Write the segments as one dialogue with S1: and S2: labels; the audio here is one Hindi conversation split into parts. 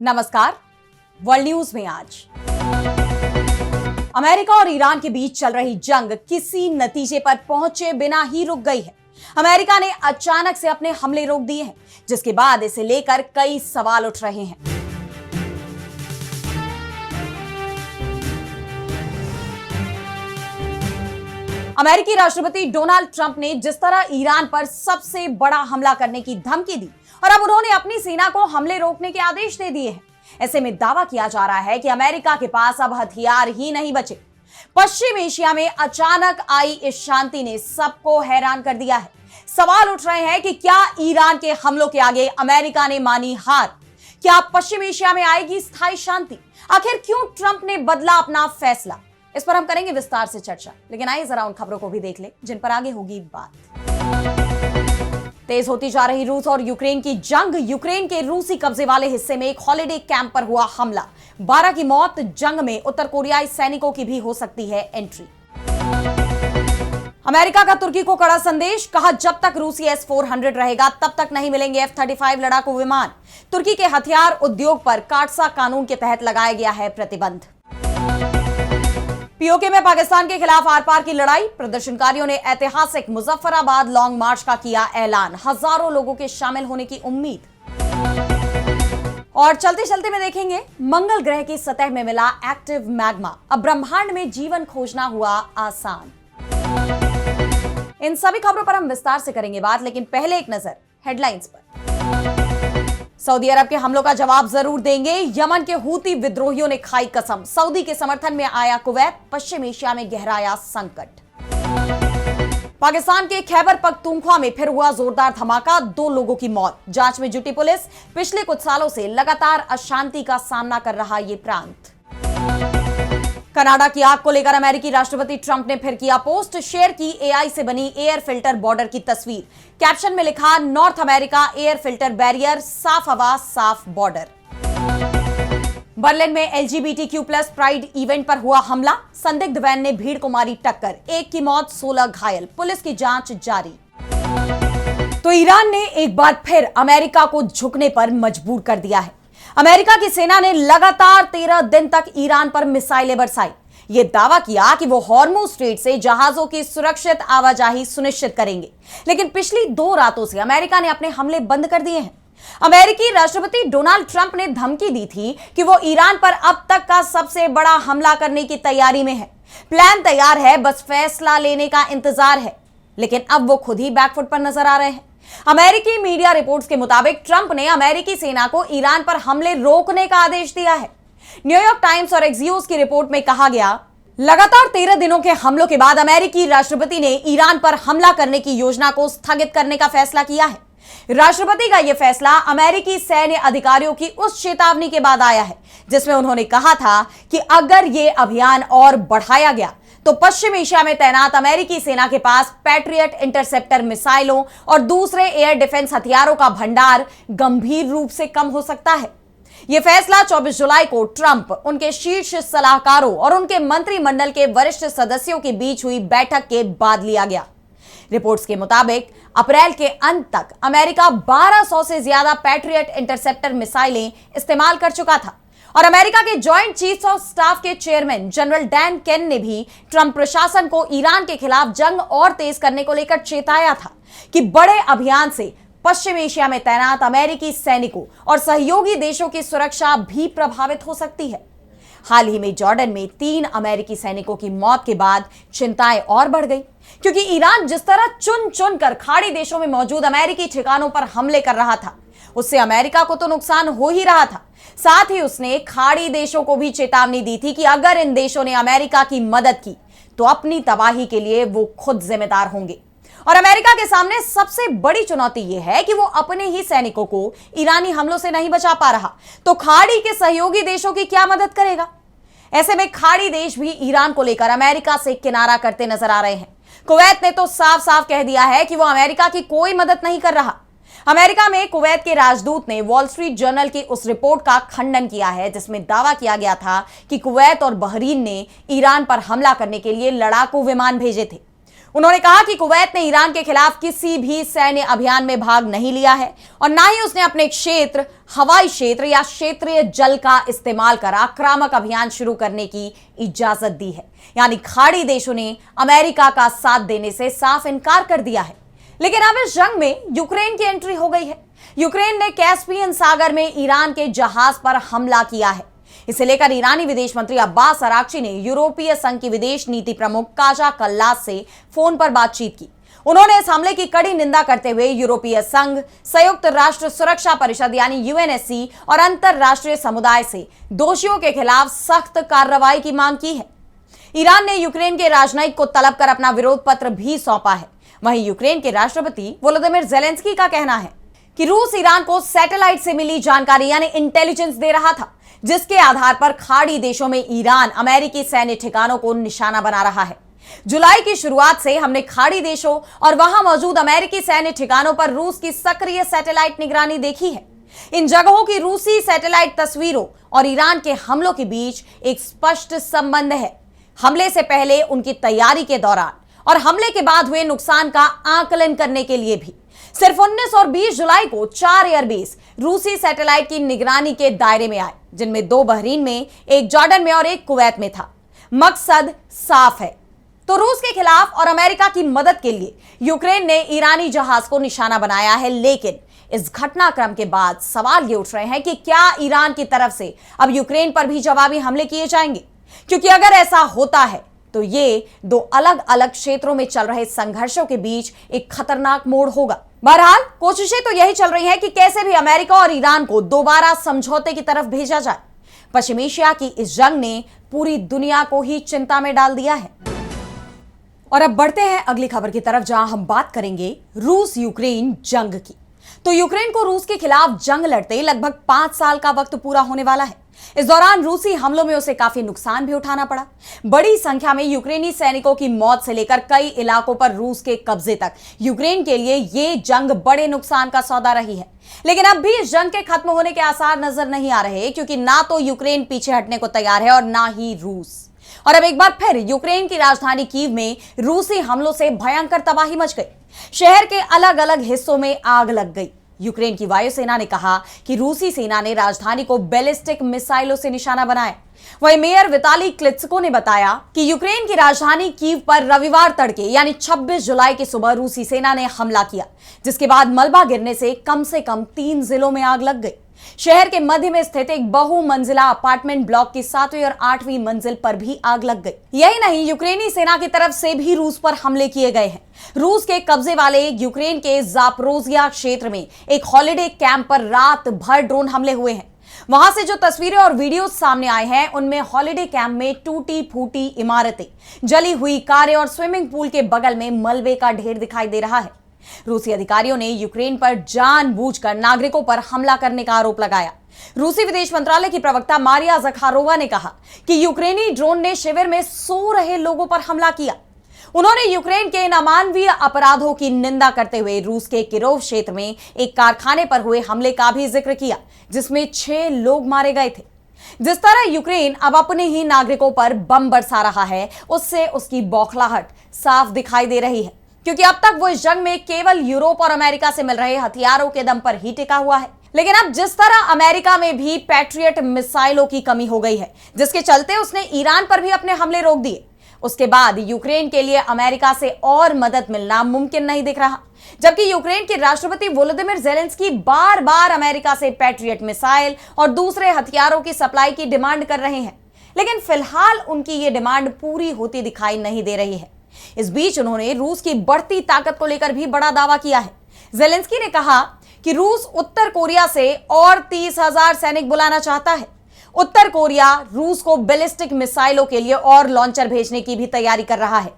S1: नमस्कार। वर्ल्ड न्यूज में आज अमेरिका और ईरान के बीच चल रही जंग किसी नतीजे पर पहुंचे बिना ही रुक गई है। अमेरिका ने अचानक से अपने हमले रोक दिए हैं, जिसके बाद इसे लेकर कई सवाल उठ रहे हैं। अमेरिकी राष्ट्रपति डोनाल्ड ट्रंप ने जिस तरह ईरान पर सबसे बड़ा हमला करने की धमकी दी और अब उन्होंने अपनी सेना को हमले रोकने के आदेश दे दिए हैं। ऐसे में दावा किया जा रहा है कि अमेरिका के पास अब हथियार ही नहीं बचे। पश्चिम एशिया में अचानक आई इस शांति ने सबको हैरान कर दिया है। सवाल उठ रहे हैं कि क्या ईरान के हमलों के आगे अमेरिका ने मानी हार? क्या पश्चिम एशिया में आएगी स्थायी शांति? आखिर क्यों ट्रंप ने बदला अपना फैसला? इस पर हम करेंगे विस्तार से चर्चा, लेकिन आइए जरा उन खबरों को भी देख ले जिन पर आगे होगी बात। तेज होती जा रही रूस और यूक्रेन की जंग। यूक्रेन के रूसी कब्जे वाले हिस्से में एक हॉलिडे कैंप पर हुआ हमला, 12 की मौत। जंग में उत्तर कोरियाई सैनिकों की भी हो सकती है एंट्री। अमेरिका का तुर्की को कड़ा संदेश, कहा जब तक रूसी S-400 रहेगा तब तक नहीं मिलेंगे F-35 लड़ाकू विमान। तुर्की के हथियार उद्योग पर काटसा कानून के तहत लगाया गया है प्रतिबंध। पीओके में पाकिस्तान के खिलाफ आर पार की लड़ाई। प्रदर्शनकारियों ने ऐतिहासिक मुजफ्फराबाद लॉन्ग मार्च का किया ऐलान, हजारों लोगों के शामिल होने की उम्मीद। और चलते चलते में देखेंगे मंगल ग्रह की सतह में मिला एक्टिव मैग्मा, अब ब्रह्मांड में जीवन खोजना हुआ आसान। इन सभी खबरों पर हम विस्तार से करेंगे बात, लेकिन पहले एक नजर हेडलाइंस पर। सऊदी अरब के हमलों का जवाब जरूर देंगे। यमन के हूती विद्रोहियों ने खाई कसम। सऊदी के समर्थन में आया कुवैत। पश्चिम एशिया में गहराया संकट। पाकिस्तान के खैबर पख्तूनख्वा में फिर हुआ जोरदार धमाका, 2 लोगों की मौत। जांच में जुटी पुलिस। पिछले कुछ सालों से लगातार अशांति का सामना कर रहा ये प्रांत। कनाडा की आग को लेकर अमेरिकी राष्ट्रपति ट्रंप ने फिर किया पोस्ट, शेयर की AI से बनी एयर फिल्टर बॉर्डर की तस्वीर। कैप्शन में लिखा, north America air filter barrier, साफ हवा साफ बॉर्डर। बर्लिन में LGBTQ+ प्राइड इवेंट पर हुआ हमला। संदिग्ध वैन ने भीड़ को मारी टक्कर, 1 की मौत 16 घायल। पुलिस की जांच जारी। तो ईरान ने एक बार फिर अमेरिका को झुकने पर मजबूर कर दिया है। अमेरिका की सेना ने लगातार 13 दिन तक ईरान पर मिसाइलें बरसाई। ये दावा किया कि वो हॉर्मुज स्ट्रेट से जहाजों की सुरक्षित आवाजाही सुनिश्चित करेंगे, लेकिन पिछली 2 रातों से अमेरिका ने अपने हमले बंद कर दिए हैं। अमेरिकी राष्ट्रपति डोनाल्ड ट्रंप ने धमकी दी थी कि वो ईरान पर अब तक का सबसे बड़ा हमला करने की तैयारी में है। प्लान तैयार है, बस फैसला लेने का इंतजार है। लेकिन अब वो खुद ही बैकफुट पर नजर आ रहे हैं। अमेरिकी मीडिया रिपोर्ट्स के मुताबिक ट्रंप ने अमेरिकी सेना को ईरान पर हमले रोकने का आदेश दिया है। न्यूयॉर्क टाइम्स और एक्सियोस की रिपोर्ट में कहा गया, लगातार 13 दिनों के हमलों के बाद अमेरिकी राष्ट्रपति ने ईरान पर हमला करने की योजना को स्थगित करने का फैसला किया है। राष्ट्रपति का यह फैसला अमेरिकी सैन्य अधिकारियों की उस चेतावनी के बाद आया है, जिसमें उन्होंने कहा था कि अगर यह अभियान और बढ़ाया गया तो पश्चिम एशिया में तैनात अमेरिकी सेना के पास पैट्रियट इंटरसेप्टर मिसाइलों और दूसरे एयर डिफेंस हथियारों का भंडार गंभीर रूप से कम हो सकता है। यह फैसला 24 जुलाई को ट्रंप, उनके शीर्ष सलाहकारों और उनके मंत्रिमंडल के वरिष्ठ सदस्यों के बीच हुई बैठक के बाद लिया गया। रिपोर्ट्स के मुताबिक अप्रैल के अंत तक अमेरिका 1200 से ज्यादा पैट्रियट इंटरसेप्टर मिसाइलें इस्तेमाल कर चुका था। और अमेरिका के जॉइंट चीफ्स ऑफ स्टाफ के चेयरमैन जनरल डैन केन ने भी ट्रंप प्रशासन को ईरान के खिलाफ जंग और तेज करने को लेकर चेताया था कि बड़े अभियान से पश्चिम एशिया में तैनात अमेरिकी सैनिकों और सहयोगी देशों की सुरक्षा भी प्रभावित हो सकती है। हाल ही में जॉर्डन में 3 अमेरिकी सैनिकों की मौत के बाद चिंताएं और बढ़ गई, क्योंकि ईरान जिस तरह चुन चुन कर खाड़ी देशों में मौजूद अमेरिकी ठिकानों पर हमले कर रहा था, उससे अमेरिका को तो नुकसान हो ही रहा था, साथ ही उसने खाड़ी देशों को भी चेतावनी दी थी कि अगर इन देशों ने अमेरिका की मदद की तो अपनी तबाही के लिए वो खुद जिम्मेदार होंगे। और अमेरिका के सामने सबसे बड़ी चुनौती यह है कि वो अपने ही सैनिकों को ईरानी हमलों से नहीं बचा पा रहा, तो खाड़ी के सहयोगी देशों की क्या मदद करेगा? ऐसे में खाड़ी देश भी ईरान को लेकर अमेरिका से किनारा करते नजर आ रहे हैं। कुवैत ने तो साफ साफ कह दिया है कि वो अमेरिका की कोई मदद नहीं कर रहा। अमेरिका में कुवैत के राजदूत ने वॉल स्ट्रीट जर्नल की उस रिपोर्ट का खंडन किया है जिसमें दावा किया गया था कि कुवैत और बहरीन ने ईरान पर हमला करने के लिए लड़ाकू विमान भेजे थे। उन्होंने कहा कि कुवैत ने ईरान के खिलाफ किसी भी सैन्य अभियान में भाग नहीं लिया है और ना ही उसने अपने क्षेत्र, हवाई क्षेत्र या क्षेत्रीय जल का इस्तेमाल कर आक्रामक अभियान शुरू करने की इजाजत दी है। यानी खाड़ी देशों ने अमेरिका का साथ देने से साफ इनकार कर दिया है। लेकिन अब इस जंग में यूक्रेन की एंट्री हो गई है। यूक्रेन ने कैस्पियन सागर में ईरान के जहाज पर हमला किया है। इसे लेकर ईरानी विदेश मंत्री अब्बास अराक्ची ने यूरोपीय संघ की विदेश नीति प्रमुख काजा कल्लास से फोन पर बातचीत की। उन्होंने इस हमले की कड़ी निंदा करते हुए यूरोपीय संघ, संयुक्त राष्ट्र सुरक्षा परिषद यानी यूएनएससी और अंतरराष्ट्रीय समुदाय से दोषियों के खिलाफ सख्त कार्रवाई की मांग की है। ईरान ने यूक्रेन के राजनयिक को तलब कर अपना विरोध पत्र भी सौंपा है। वहीं यूक्रेन के राष्ट्रपति वोलोदिमीर ज़ेलेंस्की का कहना है कि रूस ईरान को सैटेलाइट से मिली जानकारी यानी इंटेलिजेंस दे रहा था, जिसके आधार पर खाड़ी देशों में ईरान अमेरिकी सैन्य ठिकानों को निशाना बना रहा है। जुलाई की शुरुआत से हमने खाड़ी देशों और वहां मौजूद अमेरिकी सैन्य ठिकानों पर रूस की सक्रिय सैटेलाइट निगरानी देखी है। इन जगहों की रूसी सैटेलाइट तस्वीरों और ईरान के हमलों के बीच एक स्पष्ट संबंध है। हमले से पहले, उनकी तैयारी के दौरान और हमले के बाद हुए नुकसान का आकलन करने के लिए भी सिर्फ 19 और 20 जुलाई को 4 एयरबेस रूसी सैटेलाइट की निगरानी के दायरे में आए, जिनमें 2 बहरीन में, 1 जॉर्डन में और 1 कुवैत में था। मकसद साफ है। तो रूस के खिलाफ और अमेरिका की मदद के लिए यूक्रेन ने ईरानी जहाज को निशाना बनाया है। लेकिन इस घटनाक्रम के बाद सवाल ये उठ रहे हैं कि क्या ईरान की तरफ से अब यूक्रेन पर भी जवाबी हमले किए जाएंगे? क्योंकि अगर ऐसा होता है तो ये 2 अलग अलग क्षेत्रों में चल रहे संघर्षों के बीच एक खतरनाक मोड़ होगा। बहरहाल कोशिशें तो यही चल रही हैं कि कैसे भी अमेरिका और ईरान को दोबारा समझौते की तरफ भेजा जाए। पश्चिम एशिया की इस जंग ने पूरी दुनिया को ही चिंता में डाल दिया है। और अब बढ़ते हैं अगली खबर की तरफ, जहां हम बात करेंगे रूस यूक्रेन जंग की। तो यूक्रेन को रूस के खिलाफ जंग लड़ते लगभग 5 साल का वक्त पूरा होने वाला है। इस दौरान रूसी हमलों में उसे काफी नुकसान भी उठाना पड़ा। बड़ी संख्या में यूक्रेनी सैनिकों की मौत से लेकर कई इलाकों पर रूस के कब्जे तक यूक्रेन के लिए ये जंग बड़े नुकसान का सौदा रही है। लेकिन अब भी इस जंग के खत्म होने के आसार नजर नहीं आ रहे, क्योंकि ना तो यूक्रेन पीछे हटने को तैयार है और ना ही रूस। और अब एक बार फिर यूक्रेन की राजधानी कीव में रूसी हमलों से भयंकर तबाही मच गई। शहर के अलग अलग हिस्सों में आग लग गई। यूक्रेन की वायुसेना ने कहा कि रूसी सेना ने राजधानी को बैलिस्टिक मिसाइलों से निशाना बनाया। वहीं मेयर विताली क्लित्स्को ने बताया कि यूक्रेन की राजधानी कीव पर रविवार तड़के यानी 26 जुलाई की सुबह रूसी सेना ने हमला किया, जिसके बाद मलबा गिरने से कम 3 जिलों में आग लग गई। शहर के मध्य में स्थित एक बहुमंजिला अपार्टमेंट ब्लॉक की 7वीं और 8वीं मंजिल पर भी आग लग गई। यही नहीं, यूक्रेनी सेना की तरफ से भी रूस पर हमले किए गए हैं। रूस के कब्जे वाले यूक्रेन के जापोरोजिया क्षेत्र में एक हॉलिडे कैंप पर रात भर ड्रोन हमले हुए हैं। वहां से जो तस्वीरें और वीडियो सामने आए हैं, उनमें हॉलिडे कैंप में टूटी फूटी इमारतें, जली हुई कारें और स्विमिंग पूल के बगल में मलबे का ढेर दिखाई दे रहा है। रूसी अधिकारियों ने यूक्रेन पर जानबूझकर नागरिकों पर हमला करने का आरोप लगाया। रूसी विदेश मंत्रालय की प्रवक्ता मारिया ज़खारोवा ने कहा कि यूक्रेनी ड्रोन ने शिविर में सो रहे लोगों पर हमला किया। उन्होंने यूक्रेन के इन अमानवीय अपराधों की निंदा करते हुए रूस के किरोव क्षेत्र में एक कारखाने पर हुए हमले का भी जिक्र किया, जिसमें 6 लोग मारे गए थे। जिस तरह यूक्रेन अब अपने ही नागरिकों पर बम बरसा रहा है, उससे उसकी बौखलाहट साफ दिखाई दे रही है, क्योंकि अब तक वो इस जंग में केवल यूरोप और अमेरिका से मिल रहे हथियारों के दम पर ही टिका हुआ है। लेकिन अब जिस तरह अमेरिका में भी पैट्रियट मिसाइलों की कमी हो गई है, जिसके चलते उसने ईरान पर भी अपने हमले रोक दिए, उसके बाद यूक्रेन के लिए अमेरिका से और मदद मिलना मुमकिन नहीं दिख रहा। जबकि यूक्रेन के राष्ट्रपति वोलोदिमीर ज़ेलेंस्की बार-बार अमेरिका से पैट्रियट मिसाइल और दूसरे हथियारों की सप्लाई की डिमांड कर रहे हैं, लेकिन फिलहाल उनकी ये डिमांड पूरी होती दिखाई नहीं दे रही है। इस बीच उन्होंने रूस की बढ़ती ताकत को लेकर भी बड़ा दावा किया है। ज़ेलेंस्की ने कहा कि रूस उत्तर कोरिया से और 30,000 सैनिक बुलाना चाहता है। उत्तर कोरिया रूस को बैलिस्टिक मिसाइलों के लिए और लॉन्चर भेजने की भी तैयारी कर रहा है।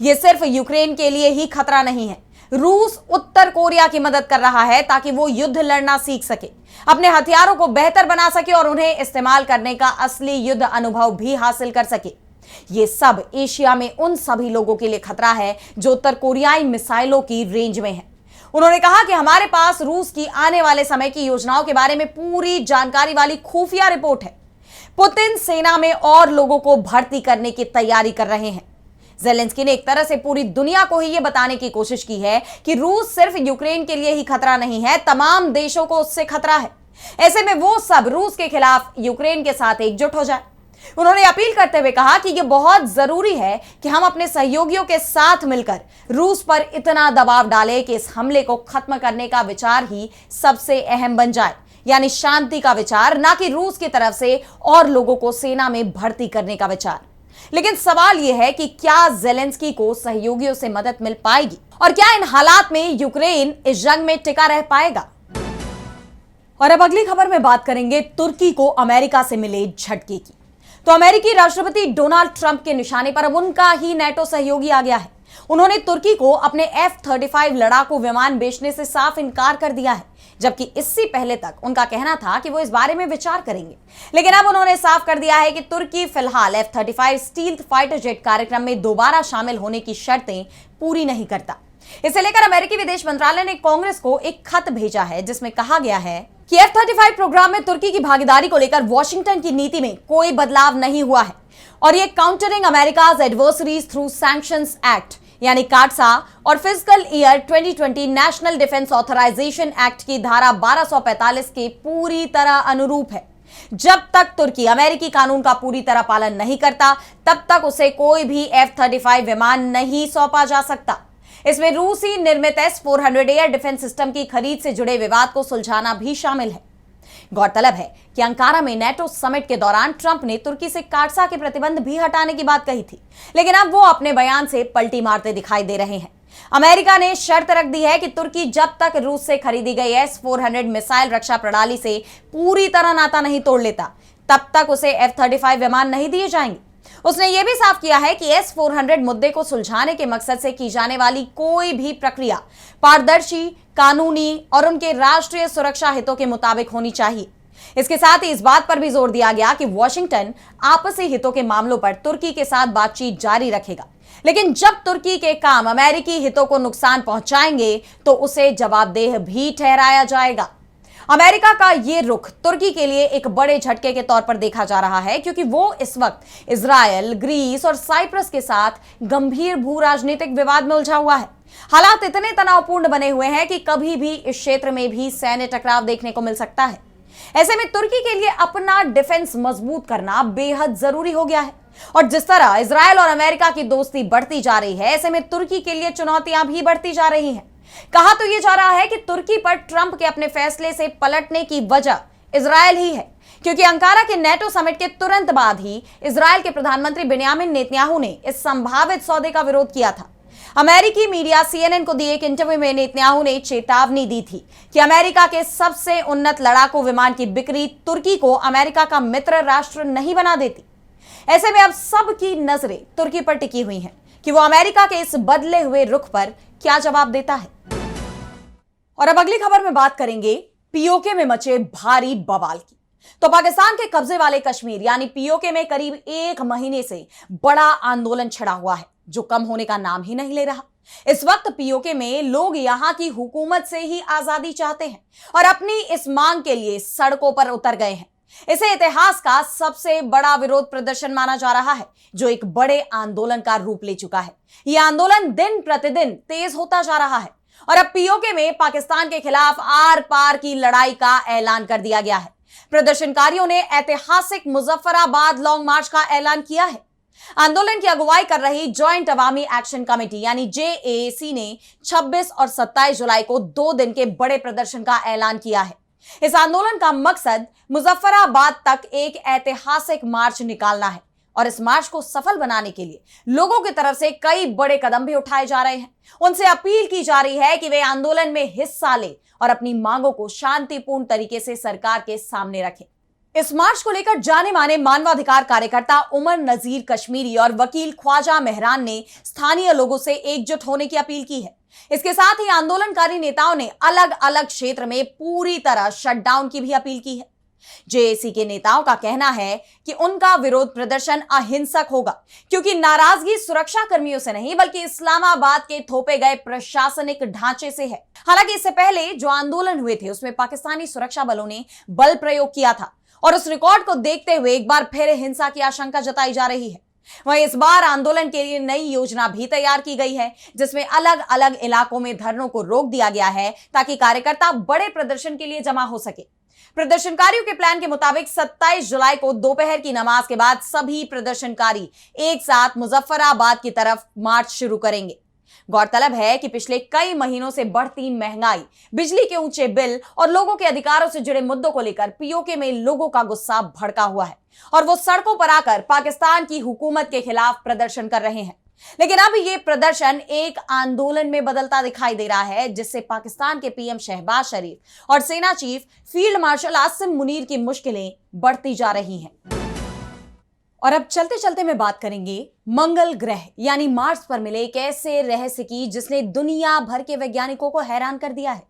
S1: यह सिर्फ यूक्रेन के लिए ही खतरा नहीं है। रूस उत्तर कोरिया की मदद कर रहा है ताकि वो युद्ध लड़ना सीख सके, अपने हथियारों को बेहतर बना सके और उन्हें इस्तेमाल करने का असली युद्ध अनुभव भी हासिल कर सके। ये सब एशिया में उन सभी लोगों के लिए खतरा है जो उत्तर कोरियाई मिसाइलों की रेंज में हैं। उन्होंने कहा कि हमारे पास रूस की आने वाले समय की योजनाओं के बारे में पूरी जानकारी वाली खुफिया रिपोर्ट है। पुतिन सेना में और लोगों को भर्ती करने की तैयारी कर रहे हैं। ज़ेलेंस्की ने एक तरह से पूरी दुनिया को ही यह बताने की कोशिश की है कि रूस सिर्फ यूक्रेन के लिए ही खतरा नहीं है, तमाम देशों को उससे खतरा है। ऐसे में वो सब रूस के खिलाफ यूक्रेन के साथ एकजुट हो जाए। उन्होंने अपील करते हुए कहा कि यह बहुत जरूरी है कि हम अपने सहयोगियों के साथ मिलकर रूस पर इतना दबाव डालें कि इस हमले को खत्म करने का विचार ही सबसे अहम बन जाए, यानी शांति का विचार, ना कि रूस की तरफ से और लोगों को सेना में भर्ती करने का विचार। लेकिन सवाल यह है कि क्या ज़ेलेंस्की को सहयोगियों से मदद मिल पाएगी और क्या इन हालात में यूक्रेन इस जंग में टिका रह पाएगा? और अब अगली खबर में बात करेंगे तुर्की को अमेरिका से मिले झटके की। तो अमेरिकी राष्ट्रपति डोनाल्ड ट्रंप के निशाने पर अब उनका ही नेटो सहयोगी आ गया है। उन्होंने तुर्की को अपने F-35 लड़ाकू विमान बेचने से साफ इनकार कर दिया है, जबकि इससे पहले तक उनका कहना था कि वो इस बारे में विचार करेंगे। लेकिन अब उन्होंने साफ कर दिया है कि तुर्की फिलहाल F-35 स्टील्थ फाइटर जेट कार्यक्रम में दोबारा शामिल होने की शर्तें पूरी नहीं करता। इसे लेकर अमेरिकी विदेश मंत्रालय ने कांग्रेस को एक खत भेजा है, जिसमें कहा गया है कि F-35 प्रोग्राम में तुर्की की भागीदारी को लेकर वॉशिंगटन की नीति में कोई बदलाव नहीं हुआ है और ये countering America's adversaries through sanctions act यानी काटसा और fiscal year 2020 national defence authorisation act की धारा 1245 के पूरी तरह अनुरूप है। जब तक तुर्की अमेरिकी कानून का पूरी तरह पालन नहीं करता, तब तक उसे कोई भी F-35 विमान नहीं सौंपा जा सकता। इसमें रूसी निर्मित S-400 एयर डिफेंस सिस्टम की खरीद से जुड़े विवाद को सुलझाना भी शामिल है। गौरतलब है कि अंकारा में नेटो समिट के दौरान ट्रंप ने तुर्की से काटसा के प्रतिबंध भी हटाने की बात कही थी, लेकिन अब वो अपने बयान से पलटी मारते दिखाई दे रहे हैं। अमेरिका ने शर्त रख दी है कि तुर्की जब तक रूस से खरीदी गई S-400 मिसाइल रक्षा प्रणाली से पूरी तरह नाता नहीं तोड़ लेता, तब तक उसे F-35 विमान नहीं दिए जाएंगे। उसने यह भी साफ किया है कि S-400 मुद्दे को सुलझाने के मकसद से की जाने वाली कोई भी प्रक्रिया पारदर्शी, कानूनी और उनके राष्ट्रीय सुरक्षा हितों के मुताबिक होनी चाहिए। इसके साथ ही इस बात पर भी जोर दिया गया कि वॉशिंगटन आपसी हितों के मामलों पर तुर्की के साथ बातचीत जारी रखेगा, लेकिन जब तुर्की के काम अमेरिकी हितों को नुकसान पहुंचाएंगे तो उसे जवाबदेह भी ठहराया जाएगा। अमेरिका का यह रुख तुर्की के लिए एक बड़े झटके के तौर पर देखा जा रहा है, क्योंकि वो इस वक्त इजरायल, ग्रीस और साइप्रस के साथ गंभीर भू राजनीतिक विवाद में उलझा हुआ है। हालात इतने तनावपूर्ण बने हुए हैं कि कभी भी इस क्षेत्र में भी सैन्य टकराव देखने को मिल सकता है। ऐसे में तुर्की के लिए अपना डिफेंस मजबूत करना बेहद जरूरी हो गया है और जिस तरह इजरायल और अमेरिका की दोस्ती बढ़ती जा रही है, ऐसे में तुर्की के लिए चुनौतियां भी बढ़ती जा रही हैं। कहा तो यह जा रहा है कि तुर्की पर ट्रंप के अपने फैसले से पलटने की वजह इजरायल ही है, क्योंकि अंकारा के नेटो समिट के तुरंत बाद ही इजरायल के प्रधानमंत्री बेन्यामिन नेतन्याहू ने इस संभावित सौदे का विरोध किया था। अमेरिकी मीडिया CNN को दिए एक इंटरव्यू में नेतन्याहू ने चेतावनी दी थी कि अमेरिका के सबसे उन्नत लड़ाकू विमान की बिक्री तुर्की को अमेरिका का मित्र राष्ट्र नहीं बना देती। ऐसे में अब सबकी नजरें तुर्की पर टिकी हुई हैं कि वो अमेरिका के इस बदले हुए रुख पर क्या जवाब देता है। और अब अगली खबर में बात करेंगे पीओके में मचे भारी बवाल की। तो पाकिस्तान के कब्जे वाले कश्मीर यानी पीओके में करीब 1 महीने से बड़ा आंदोलन छिड़ा हुआ है, जो कम होने का नाम ही नहीं ले रहा। इस वक्त पीओके में लोग यहां की हुकूमत से ही आजादी चाहते हैं और अपनी इस मांग के लिए सड़कों पर उतर गए हैं। इसे इतिहास का सबसे बड़ा विरोध प्रदर्शन माना जा रहा है, जो एक बड़े आंदोलन का रूप ले चुका है। यह आंदोलन दिन प्रतिदिन तेज होता जा रहा है और अब पीओके में पाकिस्तान के खिलाफ आर पार की लड़ाई का ऐलान कर दिया गया है। प्रदर्शनकारियों ने ऐतिहासिक मुजफ्फराबाद लॉन्ग मार्च का ऐलान किया है। आंदोलन की अगुवाई कर रही जॉइंट अवामी एक्शन कमेटी यानी JAAC ने 26 और 27 जुलाई को 2 दिन के बड़े प्रदर्शन का ऐलान किया है। इस आंदोलन का मकसद मुजफ्फराबाद तक एक ऐतिहासिक मार्च निकालना है और इस मार्च को सफल बनाने के लिए लोगों की तरफ से कई बड़े कदम भी उठाए जा रहे हैं। उनसे अपील की जा रही है कि वे आंदोलन में हिस्सा लें और अपनी मांगों को शांतिपूर्ण तरीके से सरकार के सामने रखें। इस मार्च को लेकर जाने माने मानवाधिकार कार्यकर्ता उमर नजीर कश्मीरी और वकील ख्वाजा मेहरान ने स्थानीय लोगों से एकजुट होने की अपील की है। इसके साथ ही आंदोलनकारी नेताओं ने अलग अलग क्षेत्र में पूरी तरह शटडाउन की भी अपील की है। JAC के नेताओं का कहना है कि उनका विरोध प्रदर्शन अहिंसक होगा, क्योंकि नाराजगी सुरक्षा कर्मियों से नहीं बल्कि इस्लामाबाद के थोपे गए प्रशासनिक ढांचे से है। हालांकि इससे पहले जो आंदोलन हुए थे उसमें पाकिस्तानी सुरक्षा बलों ने बल प्रयोग किया था और उस रिकॉर्ड को देखते हुए एक बार फिर हिंसा की आशंका जताई जा रही है। वहीं इस बार आंदोलन के लिए नई योजना भी तैयार की गई है, जिसमें अलग अलग इलाकों में धरनों को रोक दिया गया है ताकि कार्यकर्ता बड़े प्रदर्शन के लिए जमा हो सके। प्रदर्शनकारियों के प्लान के मुताबिक 27 जुलाई को दोपहर की नमाज के बाद सभी प्रदर्शनकारी एक साथ मुजफ्फराबाद की तरफ मार्च शुरू करेंगे। गौरतलब है कि पिछले कई महीनों से बढ़ती महंगाई, बिजली के ऊंचे बिल और लोगों के अधिकारों से जुड़े मुद्दों को लेकर पीओके में लोगों का गुस्सा भड़का हुआ है और वो सड़कों पर आकर पाकिस्तान की हुकूमत के खिलाफ प्रदर्शन कर रहे हैं। लेकिन अब ये प्रदर्शन एक आंदोलन में बदलता दिखाई दे रहा है, जिससे पाकिस्तान के पीएम शहबाज शरीफ और सेना chief field marshal Asim Munir की मुश्किलें बढ़ती जा रही हैं। और अब चलते चलते में बात करेंगे मंगल ग्रह यानी मार्स पर मिले एक ऐसे रहस्य की जिसने दुनिया भर के वैज्ञानिकों को हैरान कर दिया है।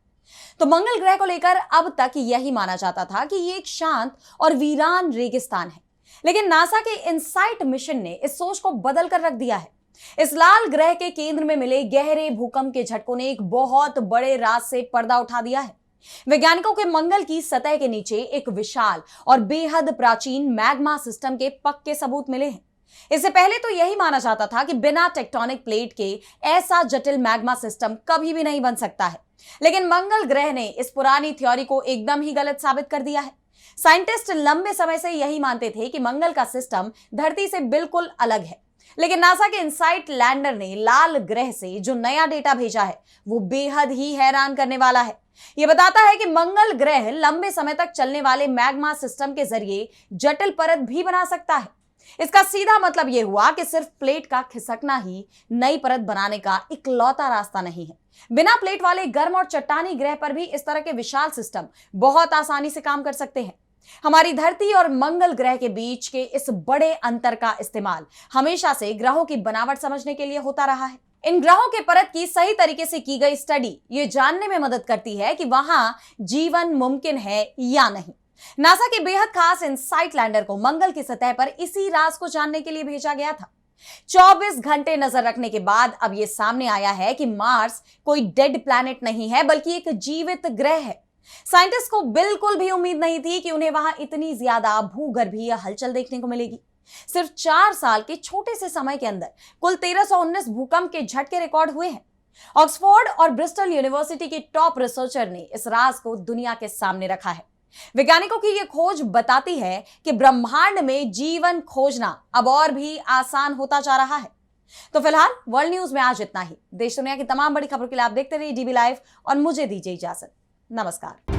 S1: तो मंगल ग्रह को लेकर अब तक यही माना जाता था कि ये एक शांत और वीरान रेगिस्तान है, लेकिन नासा के इनसाइट मिशन ने इस सोच को बदल कर रख दिया है। इस लाल ग्रह के केंद्र में मिले गहरे भूकंप के झटकों ने एक बहुत बड़े राज से पर्दा उठा दिया है। वैज्ञानिकों के मंगल की सतह के नीचे एक विशाल और बेहद प्राचीन मैग्मा सिस्टम के पक्के सबूत मिले हैं। इससे पहले तो यही माना जाता था कि बिना टेक्टोनिक प्लेट के ऐसा जटिल मैग्मा सिस्टम कभी भी नहीं बन सकता है, लेकिन मंगल ग्रह ने इस पुरानी थ्योरी को एकदम ही गलत साबित कर दिया है। साइंटिस्ट लंबे समय से यही मानते थे कि मंगल का सिस्टम धरती से बिल्कुल अलग है, लेकिन नासा के इनसाइट लैंडर ने लाल ग्रह से जो नया डेटा भेजा है वो बेहद ही हैरान करने वाला है। यह बताता है कि मंगल ग्रह लंबे समय तक चलने वाले मैग्मा सिस्टम के जरिए जटिल परत भी बना सकता है। इसका सीधा मतलब यह हुआ कि सिर्फ प्लेट का खिसकना ही नई परत बनाने का इकलौता रास्ता नहीं है। बिना प्लेट वाले गर्म और चट्टानी ग्रह पर भी इस तरह के विशाल सिस्टम बहुत आसानी से काम कर सकते हैं। हमारी धरती और मंगल ग्रह के बीच के इस बड़े अंतर का इस्तेमाल हमेशा से ग्रहों की बनावट समझने के लिए होता रहा है। इन ग्रहों के परत की सही तरीके से की गई स्टडी ये जानने में मदद करती है कि वहां जीवन मुमकिन है या नहीं। नासा के बेहद खास इनसाइट लैंडर को मंगल की सतह पर इसी राज को जानने के लिए भेजा गया था। 24 घंटे नजर रखने के बाद अब यह सामने आया है कि मार्स कोई डेड प्लैनेट नहीं है, बल्कि एक जीवित ग्रह है। साइंटिस्ट को बिल्कुल भी उम्मीद नहीं थी कि उन्हें वहां इतनी ज्यादा भूगर्भीय हलचल देखने को मिलेगी। सिर्फ 4 साल के छोटे से समय के अंदर कुल 1319 भूकंप के झटके रिकॉर्ड हुए हैं। ऑक्सफोर्ड और ब्रिस्टल यूनिवर्सिटी के टॉप रिसर्चर ने इस राज को दुनिया के सामने रखा है। वैज्ञानिकों की यह खोज बताती है कि ब्रह्मांड में जीवन खोजना अब और भी आसान होता जा रहा है। तो फिलहाल वर्ल्ड न्यूज में आज इतना ही। देश दुनिया की तमाम बड़ी खबरों के लिए आप देखते रहिए डीबी लाइव और मुझे दीजिए इजाजत। नमस्कार।